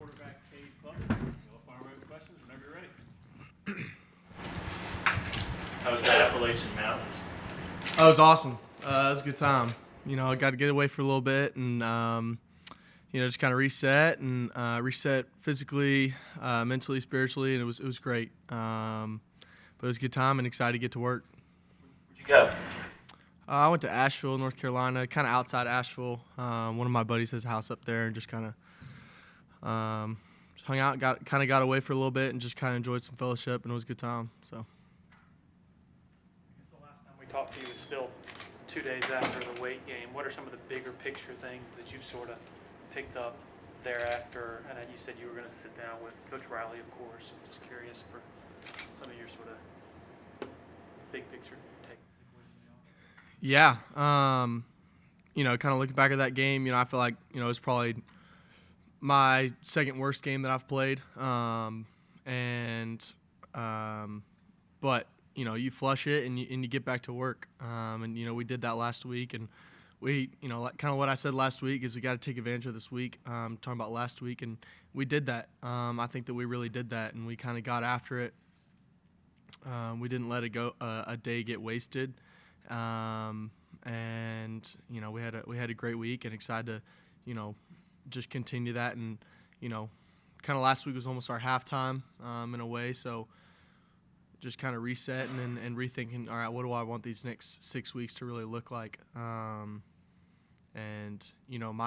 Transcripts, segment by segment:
Quarterback Cade Klubnik. You'll fire away with questions whenever you're ready. How was the Appalachian Mountains? Oh, it was awesome. It was a good time. I got to get away for a little bit and, just kind of reset and reset physically, mentally, spiritually, and it was great. But it was a good time and excited to get to work. Where'd you go? I went to Asheville, North Carolina, kind of outside Asheville. One of my buddies has a house up there and just kind of hung out, got away for a little bit and just kind of enjoyed some fellowship, and it was a good time. So. I guess the last time we talked to you was still 2 days after the weight game. What are some of the bigger picture things that you've sort of picked up thereafter? And you said you were going to sit down with Coach Riley, of course. I'm just curious for some of your sort of big picture take. Yeah, kind of looking back at that game, I feel like, it was probably my second worst game that I've played. But, you flush it and you get back to work. We did that last week, and we, kind of what I said last week is we got to take advantage of this week. Talking about last week, and we did that. I think that we really did that, and we kind of got after it. We didn't let it go a day get wasted. We had a great week and excited to, just continue that. And, kind of last week was almost our halftime in a way. So just kind of reset and rethinking, all right, what do I want these next 6 weeks to really look like? My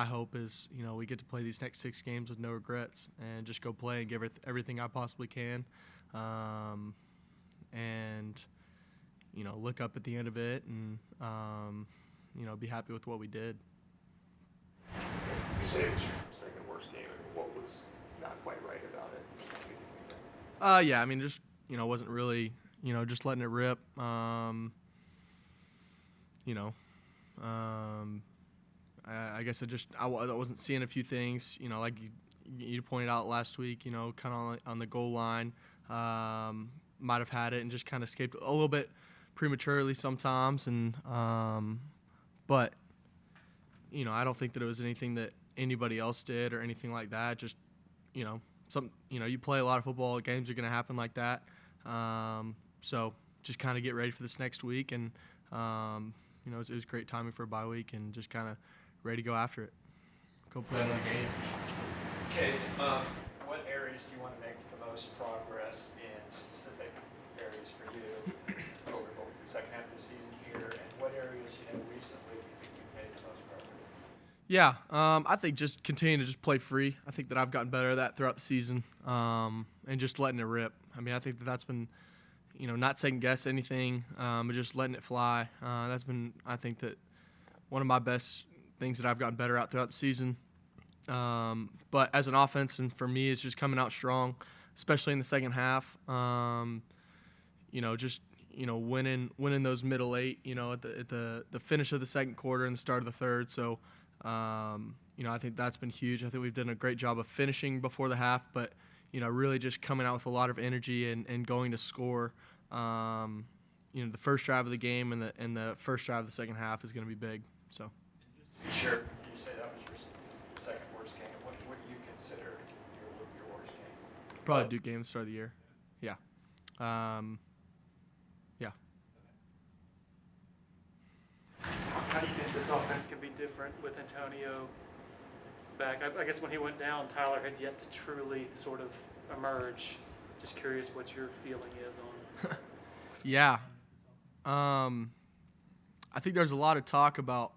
hope is, we get to play these next 6 games with no regrets and just go play and give everything I possibly can. Look up at the end of it and, be happy with what we did. You say it was your second worst game. What was not quite right about it? Just, wasn't really, just letting it rip. I guess I wasn't seeing a few things, like you pointed out last week, kind of on the goal line. Might have had it and just kind of escaped a little bit prematurely sometimes. But I don't think that it was anything that anybody else did or anything like that. Just, you play a lot of football, games are going to happen like that. So just kind of get ready for this next week. And, it was great timing for a bye week and just kind of ready to go after it. Go play another game. Okay, what areas do you want to make the most progress in specific areas for you over the second half of the season here? And what areas, recently do you think you've made the most progress? Yeah, I think just continuing to just play free. I think that I've gotten better at that throughout the season, and just letting it rip. I think that's been, not second-guess anything, but just letting it fly. That's been, I think, that one of my best things that I've gotten better at throughout the season. But as an offense, and for me, it's just coming out strong, especially in the second half. Winning those middle 8, at the finish of the second quarter and the start of the third. So, I think that's been huge. I think we've done a great job of finishing before the half, but, really just coming out with a lot of energy and going to score. The first drive of the game and the first drive of the second half is going to be big. So. Just to be sure, you say that was your second worst game. What do you consider your worst game? Probably Duke game at the start of the year. Yeah. Yeah. How do you think this offense can be different with Antonio back? I guess when he went down, Tyler had yet to truly sort of emerge. Just curious what your feeling is on. Yeah. I think there's a lot of talk about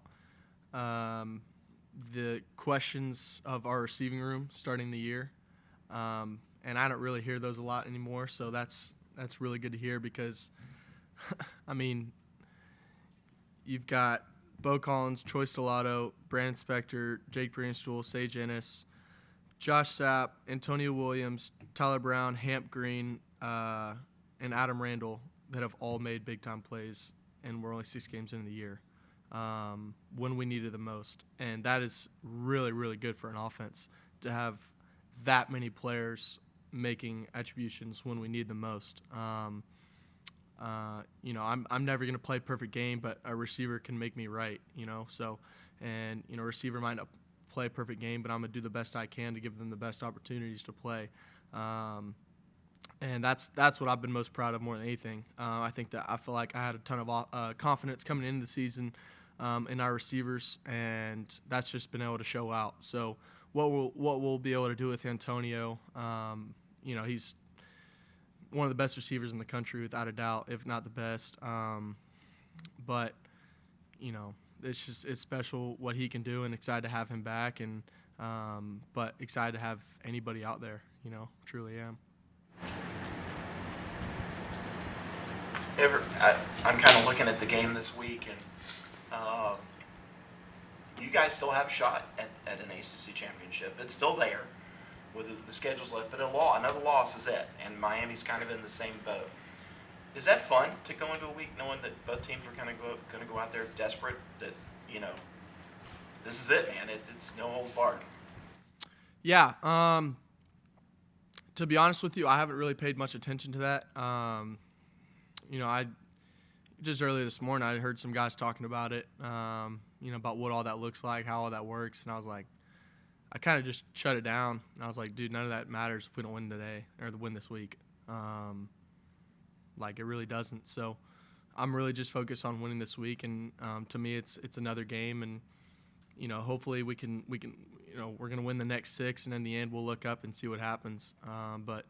the questions of our receiving room starting the year. And I don't really hear those a lot anymore, so that's really good to hear because, you've got Bo Collins, Troy Stellato, Brandon Spector, Jake Greenstool, Sage Ennis, Josh Sapp, Antonio Williams, Tyler Brown, Hamp Green, and Adam Randall that have all made big-time plays, and we're only 6 games into the year when we needed the most. And that is really, really good for an offense to have that many players making attributions when we need the most. I'm never going to play a perfect game, but a receiver can make me right, So, and, a receiver might not play a perfect game, but I'm going to do the best I can to give them the best opportunities to play. And that's what I've been most proud of more than anything. I think that I feel like I had a ton of confidence coming into the season in our receivers, and that's just been able to show out. So what we'll be able to do with Antonio, he's one of the best receivers in the country without a doubt, if not the best. But it's special what he can do, and excited to have him back, and but excited to have anybody out there. Truly am. I'm kind of looking at the game this week, and you guys still have a shot at an ACC championship. It's still there with the schedule's left, but another loss is it, and Miami's kind of in the same boat. Is that fun to go into a week knowing that both teams are kind of going to go out there desperate that, this is it, man. It's no holds barred. Yeah. To be honest with you, I haven't really paid much attention to that. I just earlier this morning I heard some guys talking about it, about what all that looks like, how all that works, and I was like, I kind of just shut it down. And I was like, dude, none of that matters if we don't win today or win this week. It really doesn't. So I'm really just focused on winning this week, and to me, it's another game, and hopefully we can we're gonna win the next 6, and in the end we'll look up and see what happens. But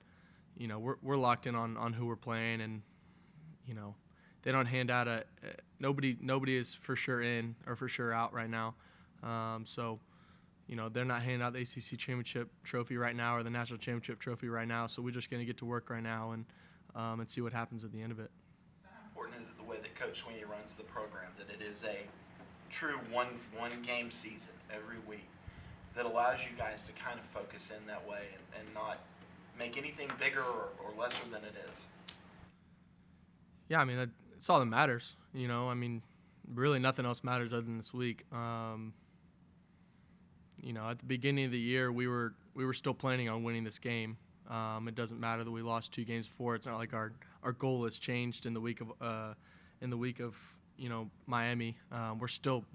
we're locked in on who we're playing, and they don't hand out nobody is for sure in or for sure out right now. So they're not handing out the ACC Championship trophy right now or the National Championship trophy right now. So we're just gonna get to work right now and see what happens at the end of it. How important is it the way that Coach Sweeney runs the program, that it is a true one game season every week that allows you guys to kind of focus in that way and not make anything bigger or lesser than it is? Yeah, I mean, that's all that matters. Really nothing else matters other than this week. At the beginning of the year, we were still planning on winning this game. It doesn't matter that we lost 2 games before. It's not like our goal has changed in the week of Miami. We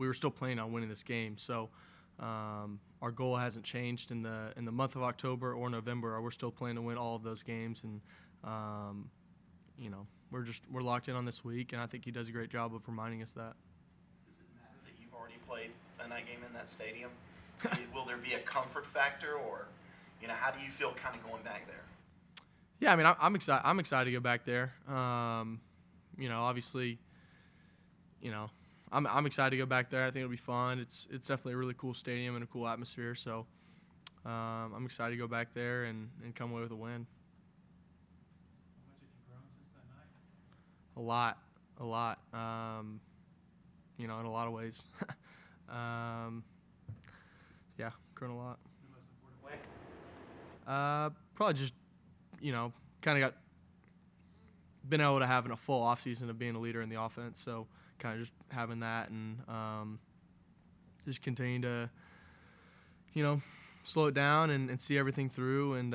were still planning on winning this game. So our goal hasn't changed in the month of October or November. We're still planning to win all of those games, and we're locked in on this week, and I think he does a great job of reminding us that. Does it matter that you've already played a night game in that stadium? Will there be a comfort factor, or how do you feel kind of going back there? Yeah, I mean, I'm excited. I'm excited to go back there. Obviously, I'm excited to go back there. I think it'll be fun. It's definitely a really cool stadium and a cool atmosphere. So I'm excited to go back there and come away with a win. How much have you grown since that night? A lot. In a lot of ways. Yeah, grown a lot. The most important way? Probably just, kind of been able to have a full offseason of being a leader in the offense. So kind of just having that and just continue to, slow it down and see everything through and,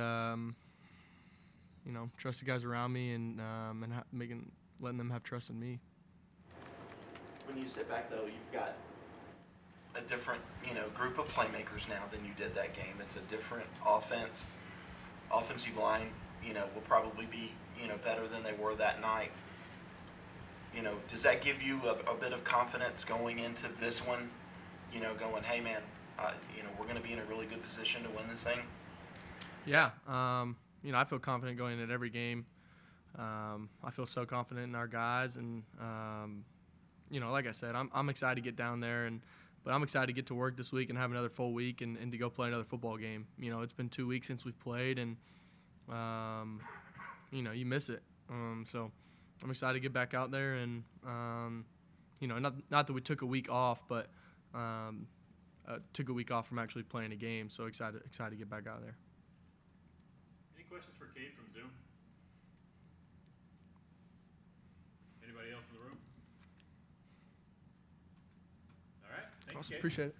trust the guys around me and letting them have trust in me. When you sit back, though, you've got a different, group of playmakers now than you did that game. It's a different offense. Offensive line, will probably be, better than they were that night. Does that give you a bit of confidence going into this one? Going, hey, man, we're going to be in a really good position to win this thing? Yeah. I feel confident going into every game. I feel so confident in our guys. And, like I said, I'm excited to get down there but I'm excited to get to work this week and have another full week and to go play another football game. It's been 2 weeks since we've played, and, you miss it. So I'm excited to get back out there and, not that we took a week off, but took a week off from actually playing a game. So excited to get back out there. Any questions for Cade from Zoom? Anybody else in the room? All right. Thanks, Awesome. Cade. Appreciate it.